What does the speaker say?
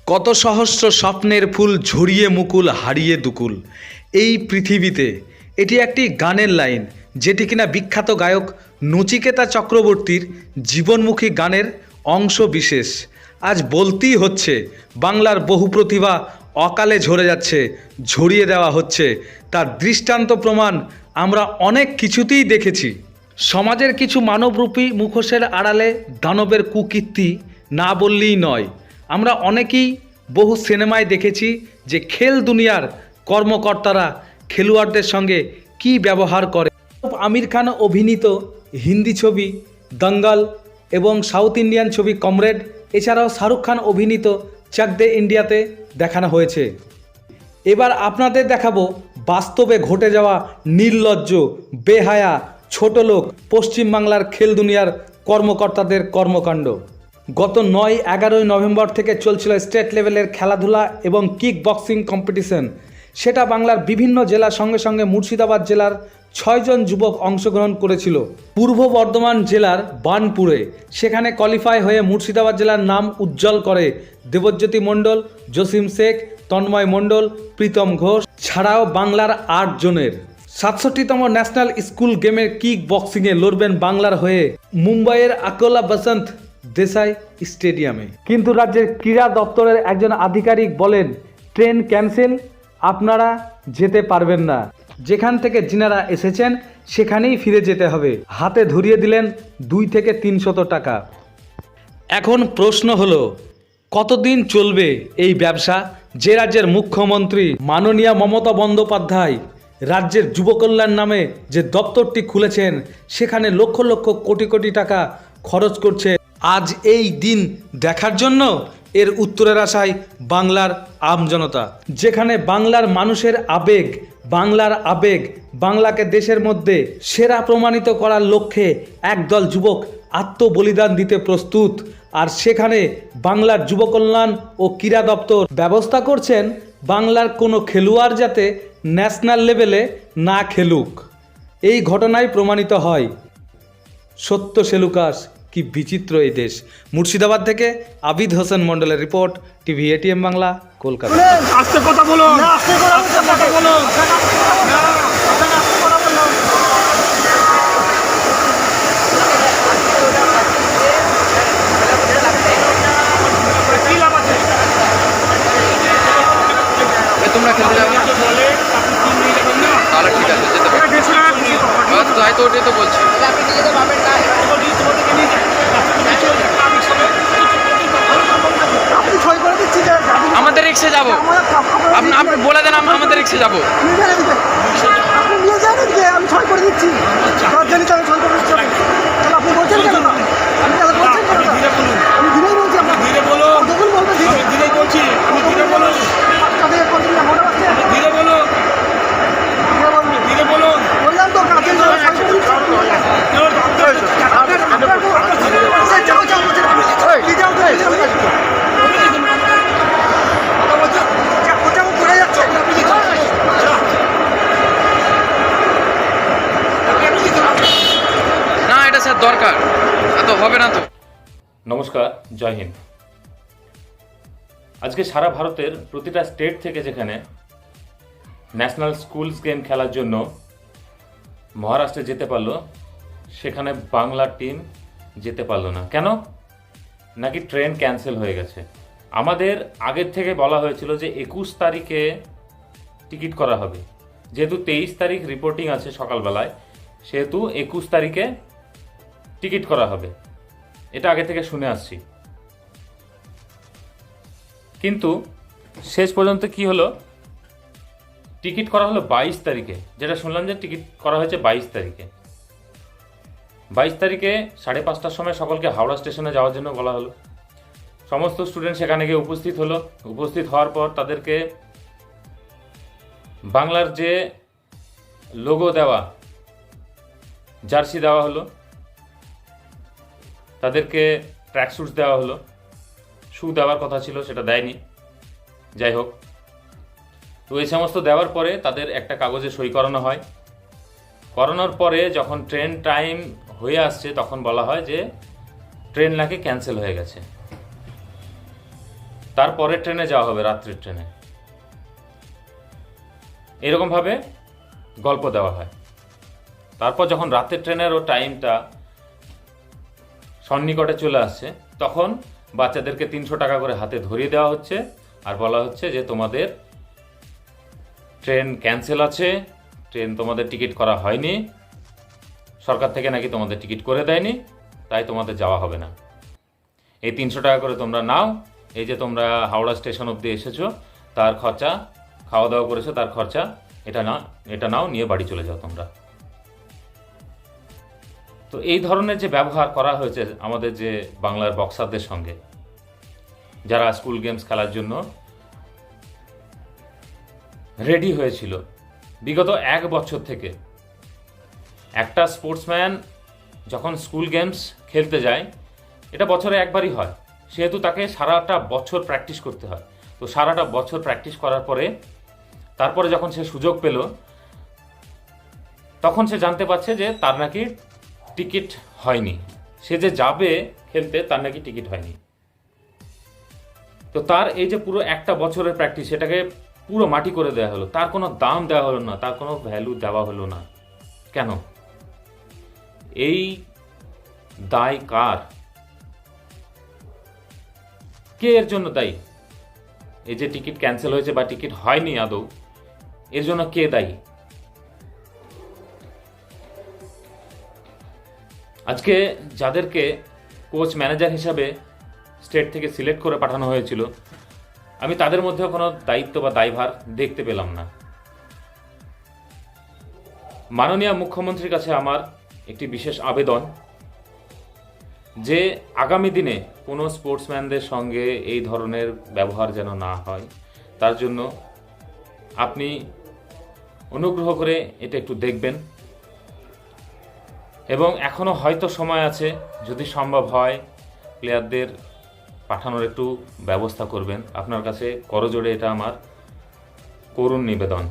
কত সহস্র স্বপ্নের ফুল ঝরিয়ে মুকুল হারিয়ে দুকুল। এই পৃথিবীতে এটি একটি গানের লাইন, যেটি কিনা বিখ্যাত গায়ক নচিকেতা চক্রবর্তীর জীবনমুখী গানের অংশ বিশেষ। আজ বলতেই হচ্ছে, বাংলার বহু প্রতিভা অকালে ঝরে যাচ্ছে, ঝরিয়ে দেওয়া হচ্ছে। তার দৃষ্টান্ত প্রমাণ আমরা অনেক কিছুতেই দেখেছি। সমাজের কিছু মানবরূপী মুখোশের আড়ালে দানবের কুকীর্তি না বললেই নয়। আমরা অনেকেই বহু সিনেমায় দেখেছি যে খেল দুনিয়ার কর্মকর্তারা খেলোয়াড়দের সঙ্গে কী ব্যবহার করে। আমির খান অভিনীত হিন্দি ছবি দঙ্গল এবং সাউথ ইন্ডিয়ান ছবি কমরেড, এছাড়াও শাহরুখ খান অভিনীত চাক দে ইন্ডিয়াতে দেখানো হয়েছে। এবার আপনাদের দেখাবো বাস্তবে ঘটে যাওয়া নির্লজ্জ, বেহায়া, ছোটলোক পশ্চিমবাংলার খেল দুনিয়ার কর্মকর্তাদের কর্মকাণ্ড। গত 9-11 নভেম্বর থেকে চলছিল স্টেট লেভেলের খেলাধুলা এবং কিক বক্সিং কম্পিটিশন। সেটা বাংলার বিভিন্ন জেলার সঙ্গে সঙ্গে মুর্শিদাবাদ জেলার 6 জন যুবক অংশগ্রহণ করেছিল পূর্ব বর্ধমান জেলার বার্নপুরে। সেখানে কোয়ালিফাই হয়ে মুর্শিদাবাদ জেলার নাম উজ্জ্বল করে দেবজ্যোতি মণ্ডল, জসিম শেখ, তন্ময় মণ্ডল, প্রীতম ঘোষ ছাড়াও বাংলার 8 জনের। 67তম ন্যাশনাল স্কুল গেমের কিক বক্সিংয়ে লড়বেন বাংলার হয়ে মুম্বাইয়ের আকোলা বসন্ত দেসাই স্টেডিয়ামে। কিন্তু রাজ্যের ক্রীড়া দপ্তরের একজন আধিকারিক বলেন, ট্রেন ক্যান্সেল, আপনারা যেতে পারবেন না। যেখান থেকে যিনারা এসেছেন সেখানেই ফিরে যেতে হবে। হাতে ধরিয়ে দিলেন 2 থেকে 300 টাকা। এখন প্রশ্ন হলো, কতদিন চলবে এই ব্যবসা? যে রাজ্যের মুখ্যমন্ত্রী মাননীয়া মমতা বন্দ্যোপাধ্যায় রাজ্যের যুবকল্যাণ নামে যে দপ্তরটি খুলেছেন, সেখানে লক্ষ লক্ষ কোটি কোটি টাকা খরচ করছে আজ এই দিন দেখার জন্য। এর উত্তরের আশায় বাংলার আমজনতা, যেখানে বাংলার মানুষের আবেগ, বাংলার আবেগ বাংলাকে দেশের মধ্যে সেরা প্রমাণিত করার লক্ষ্যে একদল যুবক আত্মবলিদান দিতে প্রস্তুত। আর সেখানে বাংলার যুবকল্যাণ ও ক্রীড়া দপ্তর ব্যবস্থা করছেন বাংলার কোনো খেলোয়াড় যাতে ন্যাশনাল লেভেলে না খেলুক। এই ঘটনায় প্রমাণিত হয় সত্য সেলুকাস কি বিচিত্র এই দেশ। মুর্শিদাবাদ থেকে আবিদ হোসেন মন্ডলের report, TV ATM Bangla, Kolkata. আস্তে কথা বলো, আস্তে কথা বলো। তোমরা খেলতে যাবে না? তাহলে ঠিক আছে, যেতে পারো। তাই তো, ওটাই তো বলছি। আমাদের রিক্সে যাবো, আপনি বলে দেন, আমাদের রিক্সে যাবো। আপনি নিয়ে যান, আমি ছয় করে দিচ্ছি। জানি তো আমি ছয় করে দিচ্ছি। আপনি বলছেন কেন না? আমি তাহলে বলছেন কেন না? আমি ধীরেই বলছি, আপনার ধীরে বলো। যখন বলবেন ধীরে বলছি, আমি ধীরে বলো। কাজে করছেন না, মনে হচ্ছে ধীরে বলো, ধীরে বলো। বললাম তো কাজে না, এটা স্যার দরকার, এত হবে না তো। নমস্কার, জয় হিন্দ। আজকে সারা ভারতের প্রতিটা স্টেট থেকে যেখানে ন্যাশনাল স্কুলস গেম খেলার জন্য মহারাষ্ট্রে যেতে পারলো, সেখানে বাংলার টিম যেতে পারলো না। কেন? নাকি ট্রেন ক্যান্সেল হয়ে গেছে। আমাদের আগের থেকে বলা হয়েছিল যে 21 তারিখে টিকিট করা হবে। যেহেতু 23 তারিখ রিপোর্টিং আছে সকালবেলায়, সেহেতু 21 তারিখে টিকিট করা হবে, এটা আগে থেকে শুনে আসছি। কিন্তু শেষ পর্যন্ত কি হলো, টিকিট করা হলো 22 তারিখে। যেটা শুনলাম যে টিকিট করা হয়েছে 22 তারিখে। 22 তারিখে 5:30টার সময় সকলকে হাওড়া স্টেশনে যাওয়ার জন্য বলা হলো। সমস্ত স্টুডেন্ট সেখানে গিয়ে উপস্থিত হলো। উপস্থিত হওয়ার পর তাদেরকে বাংলার যে লোগো দেওয়া জার্সি দেওয়া হলো, তাদেরকে ট্র্যাক স্যুটস দেওয়া হলো। শু দেওয়ার কথা ছিল, সেটা দেয়নি। যাই হোক, তো এই সমস্ত দেওয়ার পরে তাদের একটা কাগজে সই করানো হয়। করানোর পরে যখন ট্রেন টাইম হয়ে আসছে, তখন বলা হয় যে ট্রেন নাকি ক্যান্সেল হয়ে গেছে। তারপরে ট্রেনে যাওয়া হবে, রাত্রির ট্রেনে। এরকমভাবে গল্প দেওয়া হয়। তারপর যখন রাতের ট্রেনেরও টাইমটা সন্নিকটে চলে আসছে, তখন বাচ্চাদেরকে 300 টাকা করে হাতে ধরিয়ে দেওয়া হচ্ছে আর বলা হচ্ছে যে তোমাদের ট্রেন ক্যান্সেল আছে, ট্রেন তোমাদের টিকিট করা হয়নি, সরকার থেকে নাকি তোমাদের টিকিট করে দেয়নি, তাই তোমাদের যাওয়া হবে না। এই 300 টাকা করে তোমরা নাও, এই যে তোমরা হাওড়া স্টেশন অবধি এসেছো, তার খরচা, খাওয়া দাওয়া করেছো তার খরচা, এটা নাও, নিয়ে বাড়ি চলে যাও তোমরা। তো এই ধরনের যে ব্যবহার করা হয়েছে আমাদের যে বাংলার বক্সারদের সঙ্গে, যারা স্কুল গেমস খেলার জন্য রেডি হয়েছিল বিগত 1 বছর থেকে। একটা স্পোর্টসম্যান যখন স্কুল গেমস খেলতে যায়, এটা বছরে একবারই হয়, সেহেতু তাকে সারাটা বছর প্র্যাকটিস করতে হয়। তো সারাটা বছর প্র্যাকটিস করার পরে তারপরে যখন সে সুযোগ পেল, তখন সে জানতে পারছে যে তার নাকি টিকিট হয়নি, সে যে যাবে খেলতে তার নাকি টিকিট হয়নি। তো তার এই যে পুরো একটা বছরের প্র্যাকটিস, সেটাকে পুরো মাটি করে দেওয়া হলো, তার কোনো দাম দেওয়া হলো না, তার কোনো ভ্যালু দেওয়া হলো না। কেন? এই দায় কার? কে এর জন্য দায়ী? এই যে টিকিট ক্যান্সেল হয়েছে বা টিকিট হয়নি আদৌ, এর জন্য কে দায়ী? আজকে যাদেরকে কোচ ম্যানেজার হিসাবে স্টেট থেকে সিলেক্ট করে পাঠানো হয়েছিল, আমি তাদের মধ্যে কোনো দায়িত্ব বা দায়ভার দেখতে পেলাম না। মাননীয় মুখ্যমন্ত্রীর কাছে আমার একটি বিশেষ আবেদন যে আগামী দিনে কোনো স্পোর্টসম্যানদের সঙ্গে এই ধরনের ব্যবহার যেন না হয়, তার জন্য আপনি অনুগ্রহ করে এটা একটু দেখবেন। এবং এখনও হয়তো সময় আছে, যদি সম্ভব হয় প্লেয়ারদের পাঠানোর একটু ব্যবস্থা করবেন। আপনার কাছে করজোড়ে এটা আমার করুণ নিবেদন।